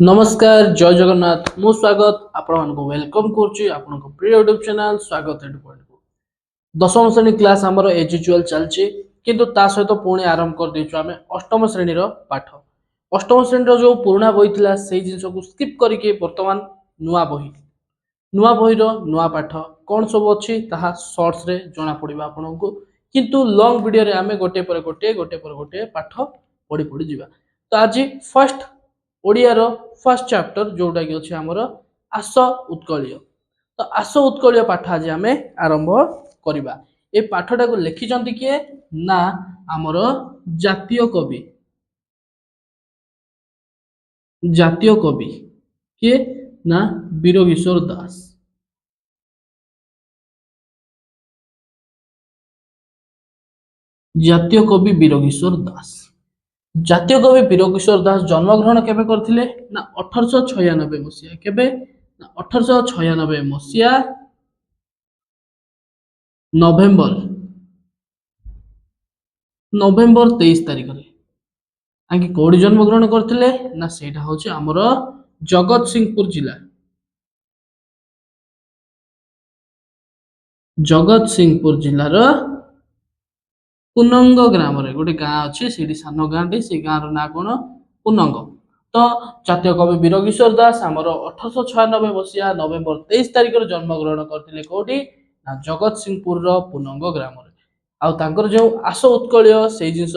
नमस्कार जय जगन्नाथ मु स्वागत आपण वेलकम करुच्ची आपण प्रिय यूट्यूब चैनल स्वागत एडु पॉइंट को दशम श्रेणी क्लास आमर एज यूजुअल चलची किंतु ता सहित पुणी आरंभ कर देछु आमे अष्टम श्रेणी रो पाठ अष्टम श्रेणी रो जो पुराना बही थिला सेही जिंस को स्किप करके वर्तमान नुआ बही रो नुआ पाठ कोन सब अछि ताहा शॉर्ट्स रे जणा पड़िबा आपण को किंतु लॉन्ग वीडियो रे आमे गोटे पाठ पढ़ी पढ़ी जिबा। तो आज फर्स्ट ओडियार फर्स्ट चैप्टर जोटा कि अच्छे आमर आस उत्कलीय। तो आस उत्कलीय पाठ आज आम आरंभ करवा। ए पाठटा को लिखिं किए ना आमर जातीय कवि किए ना वीरकिशोर दास। जातीय कवि वीरकिशोर दास। जातीय कवि वीरकिशोर दास जन्मग्रहण केबे करथिले ना 1896 मसीहा। केबे ना 1896 मसीहा नवेम्बर 23 तारिख रे आंकी कोडी जन्मग्रहण करथिले ना सेटा होछि हमर जगतसिंहपुर जिल्लार पुनंग ग्राम रे गोटे गाँ अच्छे से सान गाँ टे से गाँ ना कौन पुनंग। तो जातीय कवि वीरकिशोर दास आमर 1896 मसीहा नवेम्बर 23 तारिख जन्मग्रहण करथिले कोडी ना जगतसिंहपुर पुनंग ग्राम रे। आउ तांकर जो आस उत्कलीय से जिनस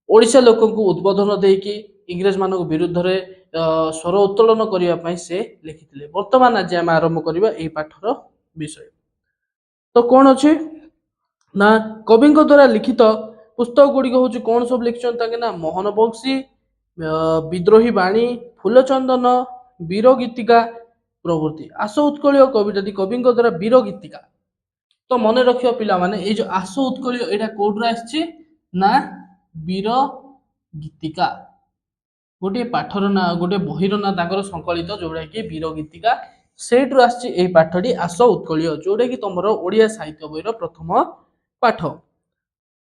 ओडिशा लोक को उद्बोधन देकी इंग्रेज मान विरुद्ध रे स्वर उत्तोलन करने से लिखिथिले। वर्तमान आज आम आरंभ करबा एही पाठर विषय। तो कौन अच्छे ना कवि द्वारा लिखित पुस्तक गुड़िक हूँ कौन सब लिखिं ना मोहन बंशी विद्रोही बाणी फूलचंदन वीर गीतिका प्रभृति। आस उत्कलीय कविता कवि द्वारा वीर गीतिका। तो मन रख पिला माने ये जो आस उत्कलीय यहाँ कौटू आसी ना वीर गीतिका गोटे पाठर ना गोटे बहीर ना संकलित जोड़ा कि वीर गीतिका सेठू आसी पाठटी आस उत्कलीय जोड़ा कि तुम ओडिया साहित्य बहीर प्रथम पाठ।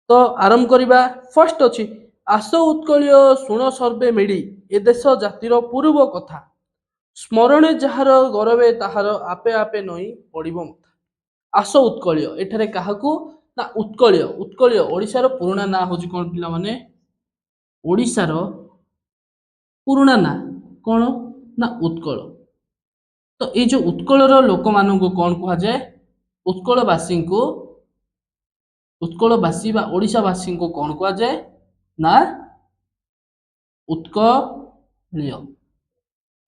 तो आरंभ करवा। फर्स्ट अच्छी आस उत्कलीय शुण सर्वे मिड़ी ए देश जातिर पूर्व कथा स्मरणे जार गौरवे ताहार आपे आपे नई पड़िबो मथा। आस उत्कलीय एठारे काहाकू ना उत्कलीय उत्कलीय ओडिशार पुराना ना होची कोन पिला माने ओडिशार पुराना ना कौन ना उत्कल। तो ये जो उत्कलर लोक मान को कौन कह जाए उत्कलवासी को उत्कलवासी बा ओडिशावासी को कौन कह जाए ना उत्कलीय।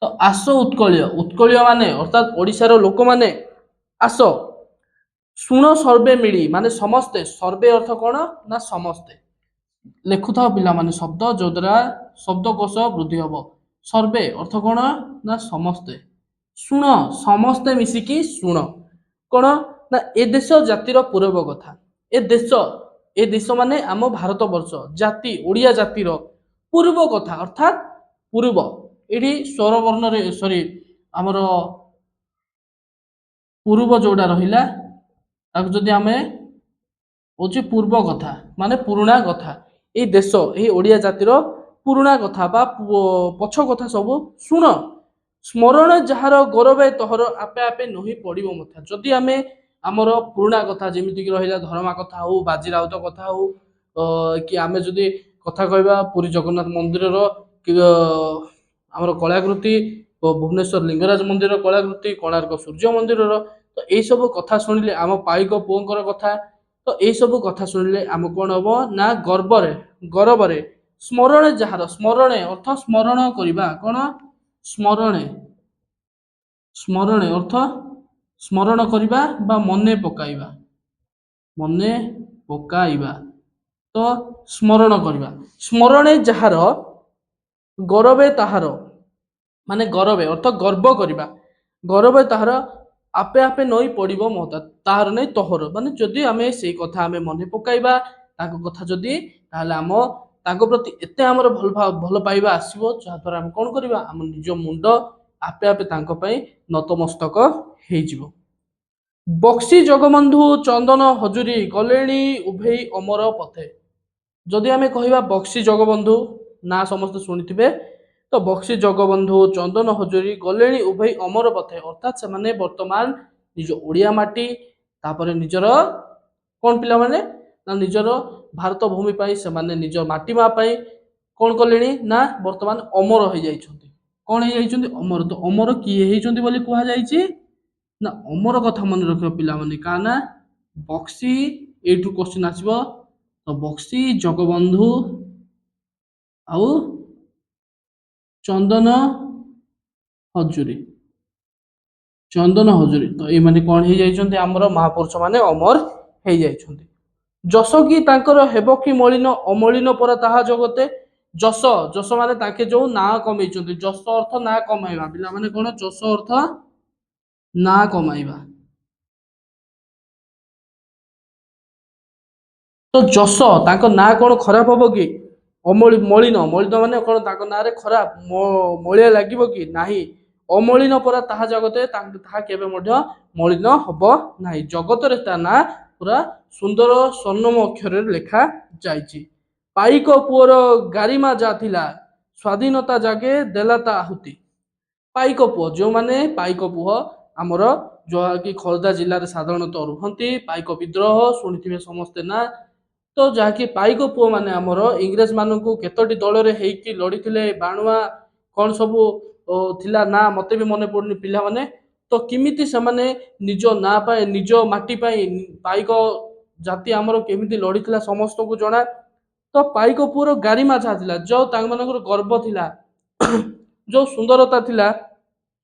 तो आस उत्कलीय उत्कलीय माने अर्थात ओडिशार लोक माने आस शुण सर्वे मिली माने समस्ते सर्वे अर्थ कौन ना समस्ते लिखु था पिला माने शब्द जो द्वारा शब्दकोश वृद्धि हम सर्वे अर्थ कौन ना समस्ते शुण समस्ते मिसिकी शुण कौन ना ए देश जातिर पूर्व कथा ए देश माने आम भारत वर्ष जाति ओडिया जातिर पूर्व कथा अर्थात पूर्व ये स्वर वर्ण रे सॉरी आमर पूर्व जोड़ा रहिला जदि आमे होची पूर्व कथा माने पुराना कथा ये देश ये ओडिया जातिर पुराना कथा बा पछ कथा सब शुण स्मरण जार गौरवे तोहर आपे आपे नही पड़िबो मथा। जदि आमे आमर पुराना कथा जेमिति कि रहिला धर्मा कथा हो बाजीराउत कथा हो कि आमे जदि कथा कहबा पुरी जगन्नाथ मंदिर रो कि आमर कलाकृति भुवनेश्वर लिंगराज मंदिर कलाकृति कोणार्क सूर्य मंदिर रो तो यही सब कथा शुणिले आम पाइक पुओंकर कथा तो यही सब कथा शुणिले आम कौन हम ना गौरव स्मरण जार स्मरण अर्थ स्मरण करवा कौन स्मरण अर्थ स्मरण करवा बा मने पकाइबा तो स्मरण करवा स्मरणे जार गौरवे ताहार माने गौरवे अर्थ गर्व करवा गौरवे ताहार आपे आपे नई पड़िबो महता ताहार नहीं तोहर माने जदि आमे से कथा आमे मने पकाइबा ताको कथा जदि ताहले आम ताको प्रति एते हमर भल पाइबा आसीबो जहाद्वारा आम कौन करवा आम निज मुंड आपे आपे तांको पई नतमस्तक हेइ जिवो। बक्सी जगबंधु चंदन हजूरी गलेणी उभे अमर पथे। जदि आमे कहवा बक्सी जगबंधु ना समस्त शुणिथिबे ତ ବକ୍ସି ଜଗବନ୍ଧୁ ଚନ୍ଦନ ହଜୁରୀ ଗଲେଣି ଉଭୟ ଅମର ପଥେ ଅର୍ଥାତ୍ ସେମାନେ ବର୍ତ୍ତମାନ ନିଜ ଓଡ଼ିଆ ମାଟି ତାପରେ ନିଜର କ'ଣ ପିଲାମାନେ ନା ନିଜର ଭାରତ ଭୂମି ପାଇଁ ସେମାନେ ନିଜ ମାଟି ମା ପାଇଁ କ'ଣ କଲେଣି ନା ବର୍ତ୍ତମାନ ଅମର ହେଇଯାଇଛନ୍ତି। କ'ଣ ହେଇଯାଇଛନ୍ତି? ଅମର। ତ ଅମର କିଏ ହେଇଛନ୍ତି ବୋଲି କୁହାଯାଇଛି? ନା ଅମର କଥା ମନେ ରଖିବ ପିଲାମାନେ କାହା ନା ବକ୍ସି ଏଇଠୁ କ୍ୱେଶ୍ଚିନ୍ ଆସିବ। ତ ବକ୍ସି ଜଗବନ୍ଧୁ ଆଉ ଚନ୍ଦନ ହଜୁରୀ ତ ଏମାନେ କ'ଣ ହେଇଯାଇଛନ୍ତି? ଆମର ମହାପୁରୁଷ ମାନେ ଅମର ହେଇଯାଇଛନ୍ତି। ଯଶ କି ତାଙ୍କର ହେବ କି ମଳିନ ଅମଳିନ ପରା ତାହା ଜଗତେ। ଯଶ ଯଶ ମାନେ ତାଙ୍କେ ଯୋଉ ନାଁ କମେଇଛନ୍ତି। ଯଶ ଅର୍ଥ ନାଁ କମାଇବା। ପିଲାମାନେ କ'ଣ ଯଶ ଅର୍ଥ ନାଁ କମାଇବା। ତ ଯଶ ତାଙ୍କ ନାଁ କ'ଣ ଖରାପ ହବ କି? ମଳିନ ମଳିନ ମାନେ କ'ଣ ତାଙ୍କ ନାଁରେ ଖରାପ ମଳିଆ ଲାଗିବ କି? ନାହିଁ। ଅମଳିନ ପରା ତାହା ଜଗତେ ତାହା କେବେ ମଧ୍ୟ ମଳିନ ହବ ନାହିଁ। ଜଗତରେ ତା ନାଁ ପୁରା ସୁନ୍ଦର ସ୍ୱର୍ଣ୍ଣମ ଅକ୍ଷରରେ ଲେଖା ଯାଇଛି। ପାଇକ ପୁଅର ଗାରିମା ଯା ଥିଲା ସ୍ୱାଧୀନତା ଜାଗେ ଦେଲା ତା ଆହୁତି। ପାଇକ ପୁଅ ଯେଉଁମାନେ ପାଇକ ପୁଅ ଆମର ଯାହାକି ଖୋର୍ଦ୍ଧା ଜିଲ୍ଲାରେ ସାଧାରଣତଃ ରୁହନ୍ତି। ପାଇକ ବିଦ୍ରୋହ ଶୁଣିଥିବେ ସମସ୍ତେ ନା। ତ ଯାହାକି ପାଇକ ପୁଅ ମାନେ ଆମର ଇଂରେଜ ମାନଙ୍କୁ କେତୋଟି ଦଳରେ ହେଇକି ଲଢିଥିଲେ। ବାଣୁଆ କ'ଣ ସବୁ ଥିଲା ନା ମତେ ବି ମନେ ପଡୁନି ପିଲାମାନେ। ତ କେମିତି ସେମାନେ ନିଜ ନାଁ ପାଇଁ ନିଜ ମାଟି ପାଇଁ ପାଇକ ଜାତି ଆମର କେମିତି ଲଢିଥିଲା ସମସ୍ତଙ୍କୁ ଜଣା। ତ ପାଇକ ପୁଅର ଗାରିମା ଯାହା ଥିଲା ଯୋଉ ତାଙ୍କ ମାନଙ୍କର ଗର୍ବ ଥିଲା ଯୋଉ ସୁନ୍ଦରତା ଥିଲା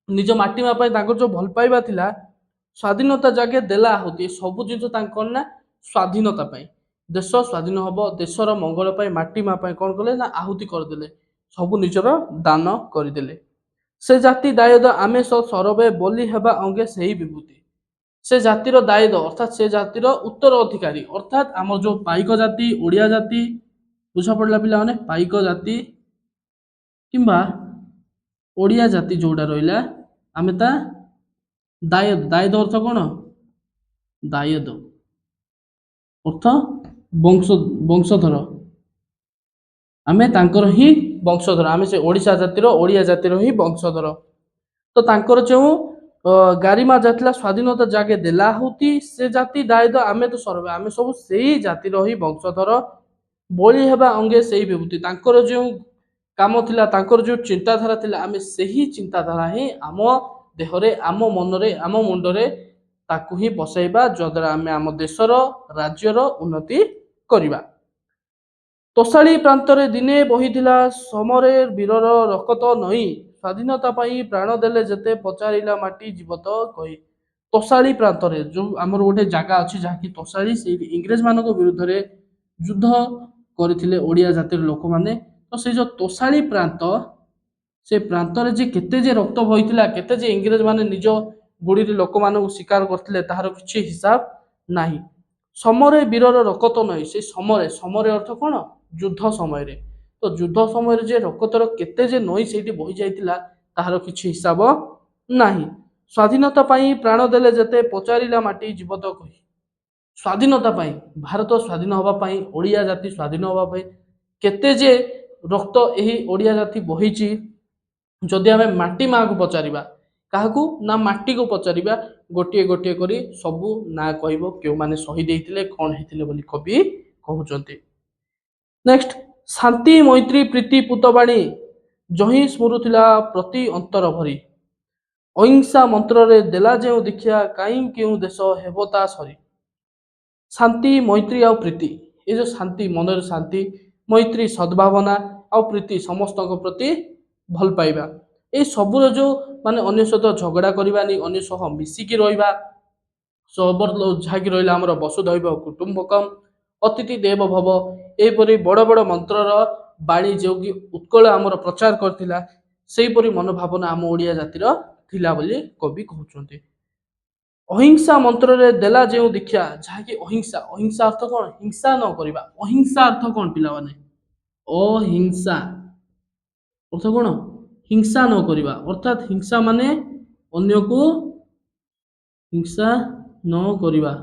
ନିଜ ମାଟି ମା ପାଇଁ ତାଙ୍କର ଯୋଉ ଭଲ ପାଇବା ଥିଲା ସ୍ୱାଧୀନତା ଜାଗେ ଦେଲା ଆହୁତି। ସବୁ ଜିନିଷ ତାଙ୍କ କ'ଣ ନା ସ୍ୱାଧୀନତା ପାଇଁ ଦେଶ ସ୍ୱାଧୀନ ହବ ଦେଶର ମଙ୍ଗଳ ପାଇଁ ମାଟି ମା ପାଇଁ କ'ଣ କଲେ ନା ଆହୁତି କରିଦେଲେ। ସବୁ ନିଜର ଦାନ କରିଦେଲେ। ସେ ଜାତି ଦାୟଦ ଆମେ ସରବେ ବୋଲି ହେବା ଅଙ୍ଗେ ସେହି ବିଭୂତି। ସେ ଜାତିର ଦାୟଦ ଅର୍ଥାତ୍ ସେ ଜାତିର ଉତ୍ତର ଅଧିକାରୀ ଅର୍ଥାତ୍ ଆମର ଯୋଉ ପାଇକ ଜାତି ଓଡ଼ିଆ ଜାତି ବୁଝା ପଡ଼ିଲା ପିଲାମାନେ। ପାଇକ ଜାତି କିମ୍ବା ଓଡ଼ିଆ ଜାତି ଯୋଉଟା ରହିଲା ଆମେ ତା ଦାୟଦ ଦାୟଦ ଅର୍ଥ କ'ଣ? ଦାୟଦ ଅର୍ଥ ବଂଶଧର। ଆମେ ତାଙ୍କର ହିଁ ବଂଶଧର। ଆମେ ସେ ଓଡ଼ିଶା ଜାତିର ଓଡ଼ିଆ ଜାତିର ହିଁ ବଂଶଧର। ତ ତାଙ୍କର ଯେଉଁ ଗାରିମା ଯାଇଥିଲା ସ୍ୱାଧୀନତା ଜାଗେ ଦେଲା ଆହୁତି। ସେ ଜାତି ଦାୟଦ ଆମେ ତ ସରବେ ଆମେ ସବୁ ସେଇ ଜାତିର ହିଁ ବଂଶଧର। ବଳି ହେବା ଅଙ୍ଗେ ସେଇ ବିଭୂତି। ତାଙ୍କର ଯେଉଁ କାମ ଥିଲା ତାଙ୍କର ଯେଉଁ ଚିନ୍ତାଧାରା ଥିଲା ଆମେ ସେହି ଚିନ୍ତାଧାରା ହିଁ ଆମ ଦେହରେ ଆମ ମନରେ ଆମ ମୁଣ୍ଡରେ ତାକୁ ହିଁ ବସାଇବା ଯଦ୍ୱାରା ଆମେ ଆମ ଦେଶର ରାଜ୍ୟର ଉନ୍ନତି କରିବା। ତୋଷାଳୀ ପ୍ରାନ୍ତରେ ଦିନେ ବହିଥିଲା ସମରେ ବୀରର ରକତ ନଈ। ସ୍ୱାଧୀନତା ପାଇଁ ପ୍ରାଣ ଦେଲେ ଯେତେ ପଚାରିଲା ମାଟି ଯିବ ତ କହି। ତୋଷାଳୀ ପ୍ରାନ୍ତରେ ଯୋଉ ଆମର ଗୋଟେ ଜାଗା ଅଛି ଯାହାକି ତୋଷାଳୀ ସେଇଠି ଇଂରେଜ ମାନଙ୍କ ବିରୁଦ୍ଧରେ ଯୁଦ୍ଧ କରିଥିଲେ ଓଡ଼ିଆ ଜାତିର ଲୋକମାନେ। ତ ସେଇ ଯୋଉ ତୋଷାଳୀ ପ୍ରାନ୍ତ ସେ ପ୍ରାନ୍ତରେ ଯେ କେତେ ଯେ ରକ୍ତ ବହିଥିଲା କେତେ ଯେ ଇଂରେଜ ମାନେ ନିଜ ଗୁଡିରେ ଲୋକମାନଙ୍କୁ ଶିକାର କରିଥିଲେ ତାହାର କିଛି ହିସାବ ନାହିଁ। ସମରେ ବୀରର ରକତ ନଈ। ସେ ସମରେ ଅର୍ଥ କ'ଣ? ଯୁଦ୍ଧ ସମୟରେ। ତ ଯୁଦ୍ଧ ସମୟରେ ଯେ ରକତର କେତେ ଯେ ନଈ ସେଇଠି ବହି ଯାଇଥିଲା ତାହାର କିଛି ହିସାବ ନାହିଁ। ସ୍ୱାଧୀନତା ପାଇଁ ପ୍ରାଣ ଦେଲେ ଯେତେ ପଚାରିଲା ମାଟି ଯିବ ତ କହି। ସ୍ୱାଧୀନତା ପାଇଁ ଭାରତ ସ୍ୱାଧୀନ ହେବା ପାଇଁ ଓଡ଼ିଆ ଜାତି ସ୍ୱାଧୀନ ହେବା ପାଇଁ କେତେ ଯେ ରକ୍ତ ଏହି ଓଡ଼ିଆ ଜାତି ବହିଛି। ଯଦି ଆମେ ମାଟି ମାଆକୁ ପଚାରିବା କାହାକୁ ନା ମାଟିକୁ ପଚାରିବା ଗୋଟିଏ ଗୋଟିଏ କରି ସବୁ ନାଁ କହିବ କେଉଁମାନେ ଶହୀଦ ହେଇଥିଲେ କ'ଣ ହେଇଥିଲେ ବୋଲି କବି କହୁଛନ୍ତି। ନେକ୍ସଟ ଶାନ୍ତି ମୈତ୍ରୀ ପ୍ରୀତି ପୂତବାଣୀ ଜହିଁ ସ୍ମରୁଥିଲା ପ୍ରତି ଅନ୍ତର ଭରି। ଅହିଂସା ମନ୍ତ୍ରରେ ଦେଲା ଯେଉଁ ଦୀକ୍ଷା କାହିଁ କେଉଁ ଦେଶ ହେବ ତା ସରି। ଶାନ୍ତି ମୈତ୍ରୀ ଆଉ ପ୍ରୀତି ଏ ଯୋଉ ଶାନ୍ତି ମନରେ ଶାନ୍ତି ମୈତ୍ରୀ ସଦ୍ଭାବନା ଆଉ ପ୍ରୀତି ସମସ୍ତଙ୍କ ପ୍ରତି ଭଲ ପାଇବା ଏଇ ସବୁର ଯୋଉ ମାନେ ଅନ୍ୟ ସହିତ ଝଗଡ଼ା କରିବାନି ଅନ୍ୟ ସହ ମିଶିକି ରହିବା ଯାହାକି ରହିଲା ଆମର ବସୁଧୈବ କୁଟୁମ୍ବକମ୍ ଅତିଥି ଦେବ ଭବ ଏହିପରି ବଡ଼ ବଡ଼ ମନ୍ତ୍ରର ବାଣୀ ଯେଉଁକି ଉତ୍କଳ ଆମର ପ୍ରଚାର କରିଥିଲା ସେହିପରି ମନୋଭାବନା ଆମ ଓଡ଼ିଆ ଜାତିର ଥିଲା ବୋଲି କବି କହୁଛନ୍ତି। ଅହିଂସା ମନ୍ତ୍ରରେ ଦେଲା ଯେଉଁ ଦୀକ୍ଷା ଯାହାକି ଅହିଂସା ଅହିଂସା ଅର୍ଥ କ'ଣ? ହିଂସା ନ କରିବା। ଅହିଂସା ଅର୍ଥ କ'ଣ ପିଲାମାନେ? ଅହିଂସା ଅର୍ଥ କ'ଣ? ହିଂସା ନ କରିବା ଅର୍ଥାତ୍ ହିଂସା ମାନେ ଅନ୍ୟକୁ ହିଂସା ନ କରିବା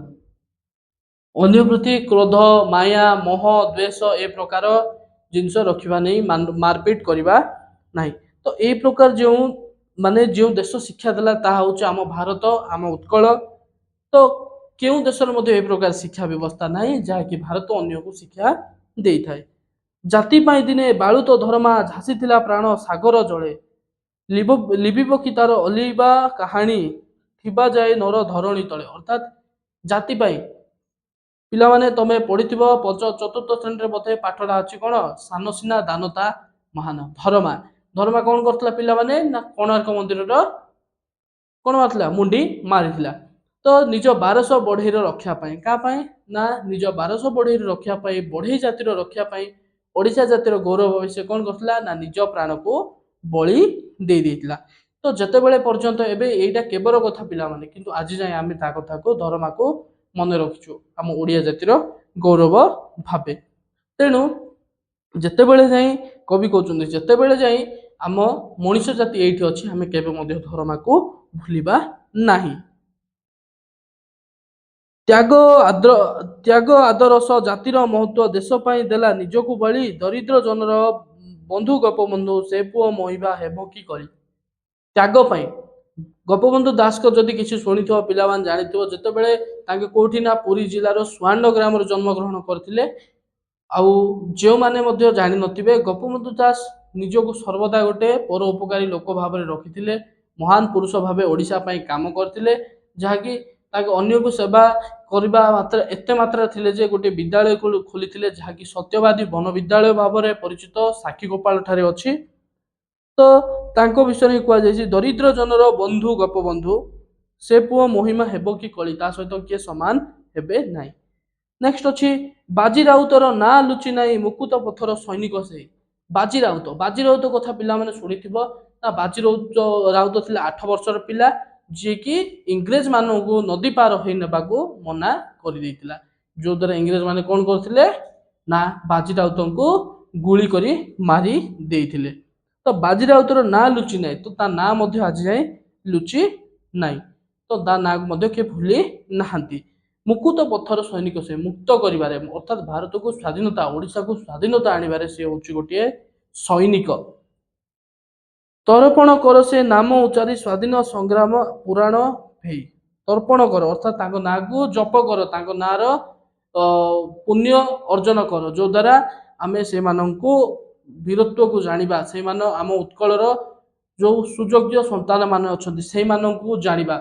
ଅନ୍ୟ ପ୍ରତି କ୍ରୋଧ ମାୟା ମୋହ ଦ୍ୱେଷ ଏ ପ୍ରକାର ଜିନିଷ ରଖିବା ନେଇ ମାରପିଟ କରିବା ନାହିଁ। तो ए प्रकार जो माने जो देश शिक्षा देला ताहा होचे आम भारत आम उत्कल। तो केउं देशर मध्ये ए प्रकार शिक्षा व्यवस्था नाही जहाँकि भारत अन्य को शिक्षा देई थाए। जाति पाई दिने बाळुत धर्मा झासीथिला प्राण सागर जळे लिबिब कि तार अलिबा काहाणी थिबा जाए नर धरणी तले। अर्थात जाति पाई पिलामाने तमे पढ़िथिबो चतुर्थ श्रेणी बोधे पाठटा अछि कोन सान सिना दानता महान। धर्मा धर्मा कोन करथला पिलामाने ना कोणार्क मंदिरर कोन मारथला मुंडी मारिथिला। तो निज 1200 बढ़ईर रक्षा पाई का पाई ना निज 1200 बढ़ईर रक्षा पाई बढ़ई जातिर रक्षा पाई ओडिशा जातिर गौरव से कोन करथला ना निज प्राण को बलि दे देथिला। तो जतेबेले पर्यंत एबे एटा केबर कथा पिला माने किंतु आज जाय आमे ता कथा को धर्मा को मने रखिछु आम ओडिया जातिर गौरव भाबे। तेणु जेतेबेले जाय कवि कहउछन्ती जेतेबेले जाय आम मनुष्य जाति एठी अछि आमे केबे मध्ये धर्मा को भूलिबा नाही। त्याग आदरस जातिर महत्व देश पाई देला निजको बळी दरिद्र जनर बंधु गोपबंधु से पुओ मोहिबा हेबो की करी। त्याग पाई गोपबंधु दास को जदि किसी शुणिथिबो पिलामान जानिथिबो जेतेबेले ताके कोठी ना पुरी जिल्लार स्वांड ग्राम रे जन्म ग्रहण करथिले। आउ जो माने मध्ये जानि नथिबे गोपबंधु दास निजको सर्वदा गोटे परोपकारी लोक भाव रे रखिथिले। महान पुरुष भावे ओडिशा पाई काम करथिले जहाँकि ताके अन्य को सेवा करबा मात्र एते मात्रा थिले जे गोटे विद्यालय को खोलिथिले जहाँकि सत्यवादी वन विद्यालय भाव रे परिचित साखी गोपाल ठारे अछि। तो तांको विषय में कुआ जायछि दरिद्र जनर बंधु गोपबंधु से पुओ महिमा हेबो की कली ता सहित किए समान हेबे नाही। नेक्स्ट अछि बाजी राउतर ना लुचि नाही मुकुत पथर सैनिक से। बाजी राउत कथा पिला माने सुनिथिबो ना बाजी राउत थिले 8 वर्षर पिला जे कि इंग्रेज मानन को नदी पार होई नेबाको मना करि दैतिला। जो द्वारा इंग्रेज माने कोन करथिले ना बाजी राउतन को गुली करी मारी देइथिले। तो बाजी राउतर ना लुचि नाही तो ता ना मध्ये आज जाय लुचि नाही। तो ता ना मध्ये के भूली नाहंती। मुकुत पत्थर सैनिक से मुक्त करिबारे अर्थात भारत को स्वाधीनता ओडिशा को स्वाधीनता आनिबारे से होची गोटे सैनिक। तर्पण कर से नाम उच्चारी स्वाधीन संग्राम पुराण भेई। तर्पण कर अर्थात तांको ना को जप कर तांको नार पुण्य अर्जन कर जो द्वारा आमे से माननको वीरत्व को जानिबा से मान आम उत्कलर जो सुयोग्य संतान मान अछंती से माननको जानिबा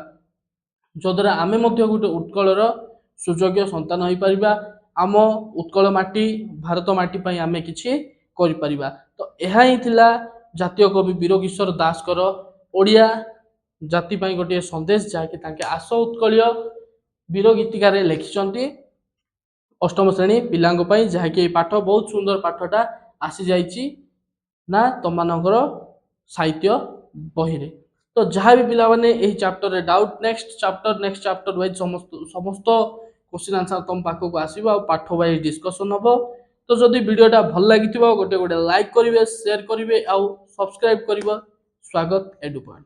जो द्वारा आमे मध्ये गोटे उत्कलर सुयोग्य संतान होई परिबा। आम उत्कल माटी भारत माटी पई आमे किछि करि परिबा। तो एहा ही थिला जातीय कवि वीर किशोर दास कर ओडिया जाति पई गोटे संदेश जाके तांके आस उत्कलिय वीर गीतिकार लिखिचंती अष्टम श्रेणी पिलांग पई जाके पाठ बहुत सुंदर पाठटा आसी जाइछि ना तमनकर साहित्य बही रे। तो जहाँ भी पिला माने एही चैप्टर रे डाउट नेक्स्ट चैप्टर वाइज समस्त क्वेश्चन आंसर तुम पाखक को आसीबो आ पाठ वाइज डिस्कशन हबो। तो जदि वीडियोटा भल लागिथिबो गोटे गोटे लाइक करिवे शेयर करिवे आ सब्सक्राइब करिवो। स्वागत एडु पॉइंट।